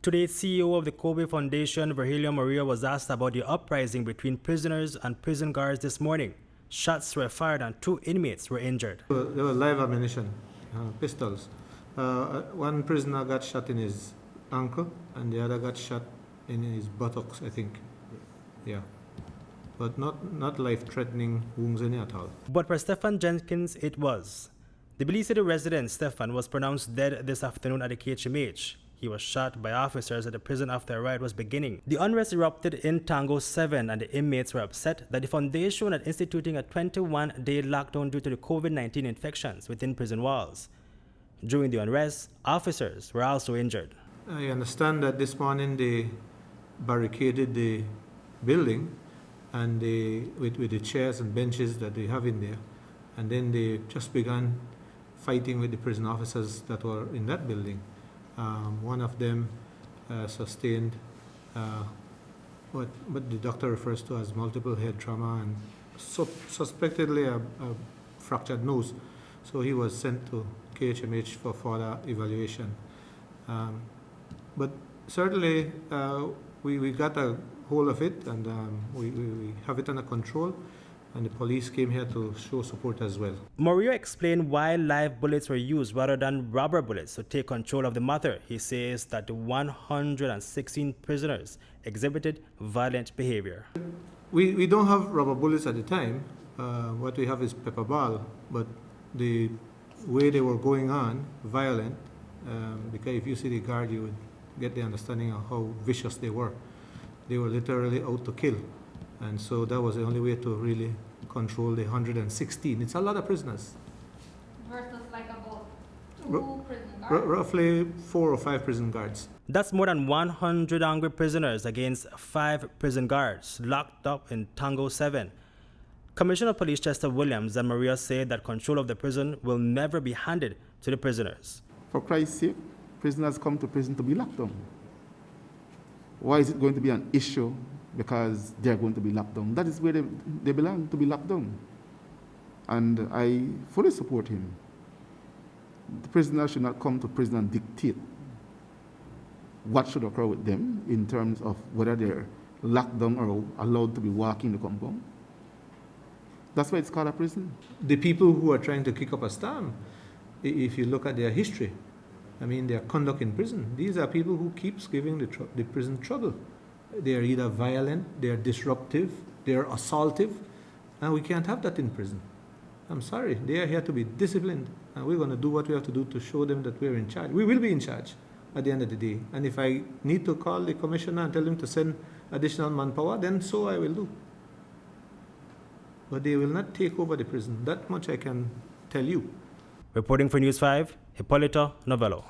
Today, CEO of the Kobe Foundation, Virgilio Murillo, was asked about the uprising between prisoners and prison guards this morning. Shots were fired and 2 inmates were injured. There was live ammunition, pistols. One prisoner got shot in his ankle and the other got shot in his buttocks, I think. Yeah. But not life-threatening wounds any at all. But for Stephan Jenkins, it was. The Belize City resident, Stephan, was pronounced dead this afternoon at the K.H.M.H. He was shot by officers at the prison after a riot was beginning. The unrest erupted in Tango 7 and the inmates were upset that the foundation had instituting a 21-day lockdown due to the COVID-19 infections within prison walls. During the unrest, officers were also injured. I understand that this morning they barricaded the building and with the chairs and benches that they have in there. And then they just began fighting with the prison officers that were in that building. One of them sustained what the doctor refers to as multiple head trauma and suspectedly a fractured nose. So he was sent to K.H.M.H for further evaluation. But certainly we got a hold of it and we have it under control. And the police came here to show support as well. Murillo explained why live bullets were used rather than rubber bullets to take control of the matter. He says that the 116 prisoners exhibited violent behavior. We don't have rubber bullets at the time. What we have is pepper ball, but the way they were going on, violent, because if you see the guard, you would get the understanding of how vicious they were. They were literally out to kill. And so that was the only way to really control the 116. It's a lot of prisoners. Versus like about 2 prison guards? Roughly 4 or 5 prison guards. That's more than 100 angry prisoners against 5 prison guards locked up in Tango 7. Commissioner of Police Chester Williams and Maria said that control of the prison will never be handed to the prisoners. For Christ's sake, prisoners come to prison to be locked down. Why is it going to be an issue because they're going to be locked down? That is where they belong, to be locked down. And I fully support him. The prisoners should not come to prison and dictate what should occur with them in terms of whether they're locked down or allowed to be walking the compound. That's why it's called a prison. The people who are trying to kick up a storm, if you look at their history, I mean their conduct in prison, these are people who keeps giving the prison trouble. They are either violent, they are disruptive, they are assaultive, and we can't have that in prison. I'm sorry, they are here to be disciplined, and we're going to do what we have to do to show them that we're in charge. We will be in charge at the end of the day, and if I need to call the commissioner and tell him to send additional manpower, then so I will do. But they will not take over the prison. That much I can tell you. Reporting for News 5, Hipolito Novelo.